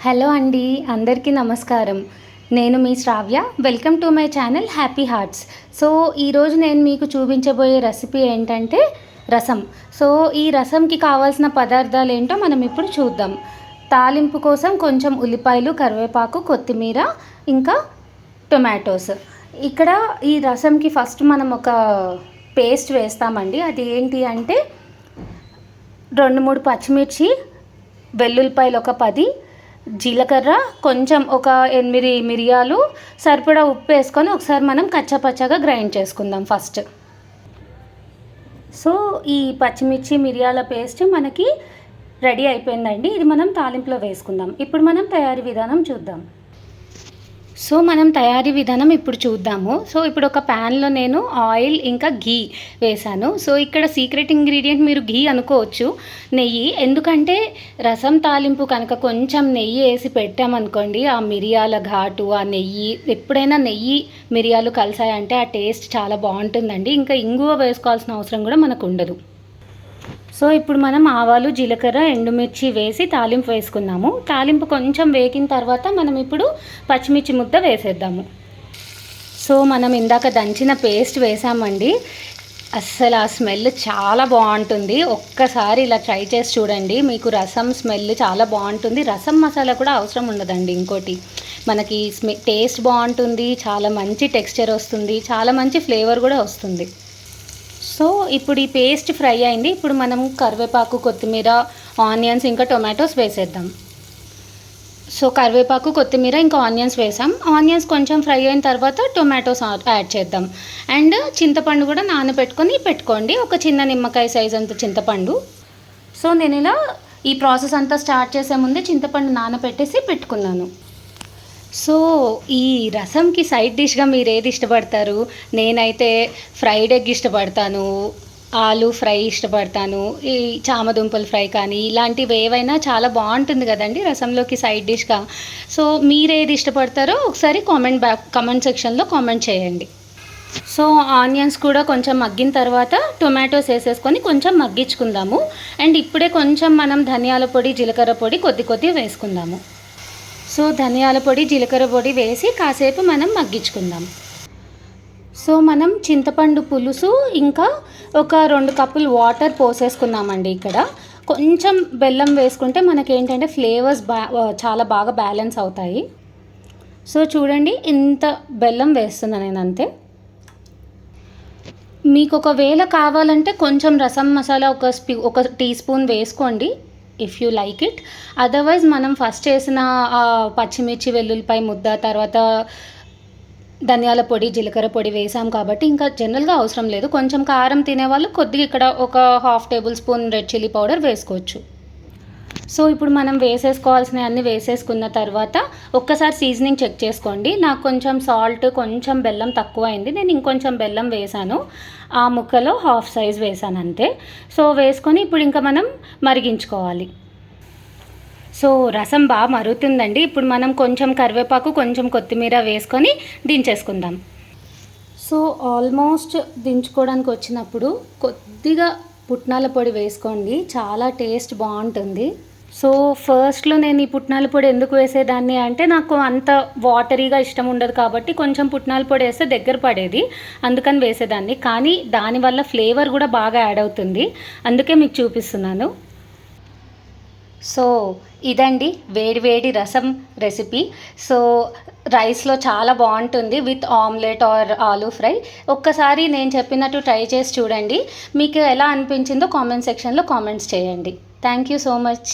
Hello అండి, అందరికీ నమస్కారం. నేను మీ Shravya. Welcome to my channel Happy Hearts. So ఈరోజు నేను మీకు చూపించబోయే రెసిపీ ఏంటంటే రసం. సో ఈ రసంకి కావాల్సిన పదార్థాలు ఏంటో మనం ఇప్పుడు చూద్దాం. తాలింపు కోసం కొంచెం ఉల్లిపాయలు, కరివేపాకు, కొత్తిమీర, ఇంకా టొమాటోస్. ఇక్కడ ఈ రసంకి ఫస్ట్ మనం ఒక పేస్ట్ వేస్తామండి. అది ఏంటి అంటే 2-3 పచ్చిమిర్చి, వెల్లుల్లిపాయలు ఒక 10, జీలకర్ర, కొంచెం ఒక 8 మిరియాలు, సరిపడా ఉప్పు వేసుకొని ఒకసారి మనం కచ్చాపచ్చాగా గ్రైండ్ చేసుకుందాం ఫస్ట్. సో ఈ పచ్చిమిర్చి మిరియాల పేస్ట్ మనకి రెడీ అయిపోయిందండి. ఇది మనం తాలింపులో వేసుకుందాం. ఇప్పుడు మనం తయారీ విధానం చూద్దాం. సో మనం తయారీ విధానం ఇప్పుడు చూద్దాము. సో ఇప్పుడు ఒక ప్యాన్లో నేను ఆయిల్ ఇంకా ఘీ వేసాను. సో ఇక్కడ సీక్రెట్ ఇంగ్రీడియంట్ మీరు ఘీ అనుకోవచ్చు, నెయ్యి. ఎందుకంటే రసం తాలింపు కనుక కొంచెం నెయ్యి వేసి పెట్టామనుకోండి, ఆ మిరియాల ఘాటు, ఆ నెయ్యి, ఎప్పుడైనా నెయ్యి మిరియాలు కలిసాయంటే ఆ టేస్ట్ చాలా బాగుంటుందండి. ఇంకా ఇంగువ వేసుకోవాల్సిన అవసరం కూడా మనకు ఉండదు. సో ఇప్పుడు మనం ఆవాలు, జీలకర్ర, ఎండుమిర్చి వేసి తాలింపు వేసుకున్నాము. తాలింపు కొంచెం వేగిన తర్వాత మనం ఇప్పుడు పచ్చిమిర్చి ముద్ద వేసేద్దాము. సో మనం ఇందాక దంచిన పేస్ట్ వేసామండి. అస్సలు ఆ స్మెల్ చాలా బాగుంటుంది. ఒక్కసారి ఇలా ట్రై చేసి చూడండి, మీకు రసం స్మెల్ చాలా బాగుంటుంది. రసం మసాలా కూడా అవసరం ఉండదండి. ఇంకోటి మనకి టేస్ట్ బాగుంటుంది, చాలా మంచి టెక్స్చర్ వస్తుంది, చాలా మంచి ఫ్లేవర్ కూడా వస్తుంది. సో ఇప్పుడు ఈ పేస్ట్ ఫ్రై అయింది. ఇప్పుడు మనం కరివేపాకు, కొత్తిమీర, ఆనియన్స్ ఇంకా టొమాటోస్ వేసేద్దాం. సో కరివేపాకు, కొత్తిమీర ఇంకా ఆనియన్స్ వేసాం. ఆనియన్స్ కొంచెం ఫ్రై అయిన తర్వాత టొమాటోస్ యాడ్ చేద్దాం. అండ్ చింతపండు కూడా పెట్టుకోండి. ఒక చిన్న నిమ్మకాయ సైజ్ అంత చింతపండు. సో నేను ఇలా ఈ ప్రాసెస్ అంతా స్టార్ట్ చేసే ముందే చింతపండు నానబెట్టేసి పెట్టుకున్నాను. సో ఈ రసంకి సైడ్ డిష్గా మీరు ఏది ఇష్టపడతారు? నేనైతే ఫ్రైడ్ ఎగ్ ఇష్టపడతాను, ఆలు ఫ్రై ఇష్టపడతాను, ఈ చామదుంపల ఫ్రై కానీ ఇలాంటివి ఏవైనా చాలా బాగుంటుంది కదండి రసంలోకి సైడ్ డిష్గా. సో మీరేది ఇష్టపడతారో ఒకసారి కామెంట్ సెక్షన్లో కామెంట్ చేయండి. సో ఆనియన్స్ కూడా కొంచెం మగ్గిన తర్వాత టొమాటోస్ వేసేసుకొని కొంచెం మగ్గించుకుందాము. అండ్ ఇప్పుడే కొంచెం మనం ధనియాల పొడి, జీలకర్ర పొడి కొద్ది వేసుకుందాము. సో ధనియాల పొడి, జీలకర్ర పొడి వేసి కాసేపు మనం మగ్గించుకుందాం. సో మనం చింతపండు పులుసు ఇంకా ఒక 2 కప్పులు వాటర్ పోసేసుకున్నామండి. ఇక్కడ కొంచెం బెల్లం వేసుకుంటే మనకేంటంటే ఫ్లేవర్స్ చాలా బాగా బ్యాలెన్స్ అవుతాయి. సో చూడండి, ఇంత బెల్లం వేస్తున్నాను నేను, అంతే. మీకు ఒకవేళ కావాలంటే కొంచెం రసం మసాలా ఒక టీ స్పూన్ వేసుకోండి, if you like it. Otherwise మనం ఫస్ట్ చేసిన పచ్చిమిర్చి, వెల్లుల్లిపాయ ముద్ద, తర్వాత ధనియాల పొడి, జీలకర్ర పొడి వేసాం కాబట్టి ఇంకా జనరల్గా అవసరం లేదు. కొంచెం కారం తినేవాళ్ళు కొద్దిగా ఇక్కడ ఒక 1/2 table spoon red chilli powder వేసుకోవచ్చు. సో ఇప్పుడు మనం వేసేసుకోవాల్సినవి అన్నీ వేసేసుకున్న తర్వాత ఒక్కసారి సీజనింగ్ చెక్ చేసుకోండి. నాకు కొంచెం సాల్ట్, కొంచెం బెల్లం తక్కువ అయింది. నేను ఇంకొంచెం బెల్లం వేసాను. ఆ ముక్కలో 1/2 సైజ్ వేసాను అంతే. సో వేసుకొని ఇప్పుడు ఇంకా మనం మరిగించుకోవాలి. సో రసం బాగా మరుగుతుందండి. ఇప్పుడు మనం కొంచెం కరివేపాకు, కొంచెం కొత్తిమీర వేసుకొని దించేసుకుందాం. సో ఆల్మోస్ట్ దించుకోవడానికి వచ్చినప్పుడు కొద్దిగా పుట్నాల పొడి వేసుకోండి, చాలా టేస్ట్ బాగుంటుంది. సో ఫస్ట్లో నేను ఈ పుట్నాల పొడి ఎందుకు వేసేదాన్ని అంటే నాకు అంత వాటరీగా ఇష్టం ఉండదు కాబట్టి కొంచెం పుట్నాల పొడి వేస్తే దగ్గర పడేది, అందుకని వేసేదాన్ని. కానీ దానివల్ల ఫ్లేవర్ కూడా బాగా యాడ్ అవుతుంది, అందుకే మీకు చూపిస్తున్నాను. సో ఇదండి వేడి రసం రెసిపీ. సో రైస్లో చాలా బాగుంటుంది with omelette or aloo fry. ఒక్కసారి నేను చెప్పినట్టు ట్రై చేసి చూడండి. మీకు ఎలా అనిపించిందో కామెంట్ సెక్షన్లో కామెంట్స్ చేయండి. Thank you so much.